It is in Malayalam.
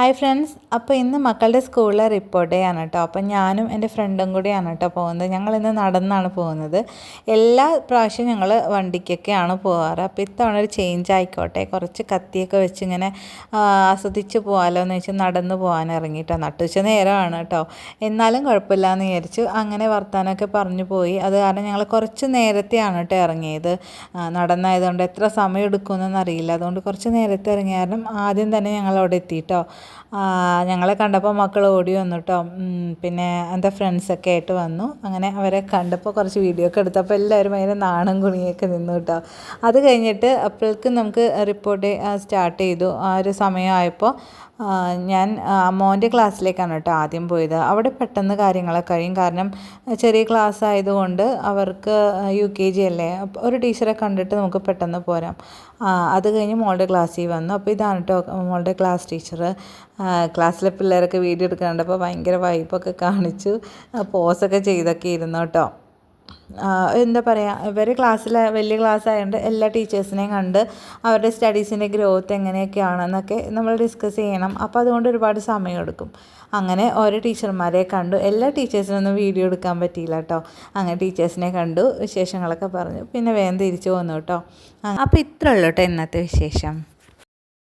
ഹായ് ഫ്രണ്ട്സ്, അപ്പോൾ ഇന്ന് മക്കളുടെ സ്കൂളിലെ റിപ്പോർട്ട് ഡേ ആണ് കേട്ടോ. അപ്പം ഞാനും എൻ്റെ ഫ്രണ്ടും കൂടിയാണ് കേട്ടോ പോകുന്നത്. ഞങ്ങളിന്ന് നടന്നാണ് പോകുന്നത്. എല്ലാ പ്രാവശ്യവും ഞങ്ങൾ വണ്ടിക്കൊക്കെയാണ് പോകാറ്. അപ്പോൾ ഇത്തവണ ഒരു ചേഞ്ച് ആയിക്കോട്ടെ, കുറച്ച് കത്തിയൊക്കെ വെച്ച് ഇങ്ങനെ ആസ്വദിച്ച് പോകാമല്ലോ എന്ന് വെച്ച് നടന്ന് പോകാൻ ഇറങ്ങിയിട്ടോ. നട്ടുച്ച നേരമാണ് കേട്ടോ, എന്നാലും കുഴപ്പമില്ല എന്ന് വിചാരിച്ചു. അങ്ങനെ വർത്താനമൊക്കെ പറഞ്ഞു പോയി. അത് കാരണം ഞങ്ങൾ കുറച്ച് നേരത്തെയാണ് കേട്ടോ ഇറങ്ങിയത്. നടന്നായതുകൊണ്ട് എത്ര സമയം എടുക്കുമെന്നൊന്നും അറിയില്ല. അതുകൊണ്ട് കുറച്ച് നേരത്തെ ഇറങ്ങിയ കാരണം ആദ്യം തന്നെ ഞങ്ങൾ അവിടെ എത്തിയിട്ടോ. ഞങ്ങളെ കണ്ടപ്പോൾ മക്കൾ ഓടി വന്നു കേട്ടോ. പിന്നെ എൻ്റെ ഫ്രണ്ട്സൊക്കെ ആയിട്ട് വന്നു. അങ്ങനെ അവരെ കണ്ടപ്പോൾ കുറച്ച് വീഡിയോ ഒക്കെ എടുത്തപ്പോൾ എല്ലാവരും അതിന് നാണം കുണിയൊക്കെ നിന്നു കേട്ടോ. അത് കഴിഞ്ഞിട്ട് അപ്പോഴേക്കും നമുക്ക് റിപ്പോർട്ട് സ്റ്റാർട്ട് ചെയ്തു. ആ ഒരു സമയമായപ്പോൾ ഞാൻ മോൻ്റെ ക്ലാസ്സിലേക്കാണ് കേട്ടോ ആദ്യം പോയത്. അവിടെ പെട്ടെന്ന് കാര്യങ്ങളൊക്കെ കഴിയും. കാരണം ചെറിയ ക്ലാസ് ആയതുകൊണ്ട് അവർക്ക് UKG അല്ലേ, ഒരു ടീച്ചറെ കണ്ടിട്ട് നമുക്ക് പെട്ടെന്ന് പോരാം. അത് കഴിഞ്ഞ് മോളുടെ ക്ലാസ്സിൽ വന്നു. അപ്പോൾ ഇതാണ് കേട്ടോ മോളുടെ ക്ലാസ് ടീച്ചർ. ക്ലാസ്സിലെ പിള്ളേരൊക്കെ വീഡിയോ എടുക്കാണ്ടപ്പോൾ ഭയങ്കര വൈബൊക്കെ കാണിച്ചു, പോസൊക്കെ ചെയ്തൊക്കെ ഇരുന്നു കേട്ടോ. എന്താ പറയുക, ഇവർ ക്ലാസ്സിൽ വലിയ ക്ലാസ് ആയതുകൊണ്ട് എല്ലാ ടീച്ചേഴ്സിനെയും കണ്ട് അവരുടെ സ്റ്റഡീസിൻ്റെ ഗ്രോത്ത് എങ്ങനെയൊക്കെയാണെന്നൊക്കെ നമ്മൾ ഡിസ്കസ് ചെയ്യണം. അപ്പോൾ അതുകൊണ്ട് ഒരുപാട് സമയമെടുക്കും. അങ്ങനെ ഓരോ ടീച്ചർമാരെ കണ്ടു. എല്ലാ ടീച്ചേഴ്സിനൊന്നും വീഡിയോ എടുക്കാൻ പറ്റിയില്ല കേട്ടോ. അങ്ങനെ ടീച്ചേഴ്സിനെ കണ്ടു, വിശേഷങ്ങളൊക്കെ പറഞ്ഞു, പിന്നെ വേഗം തിരിച്ചു പോന്നു കേട്ടോ. അപ്പോൾ ഇത്രയുള്ളൂ കേട്ടോ ഇന്നത്തെ വിശേഷം.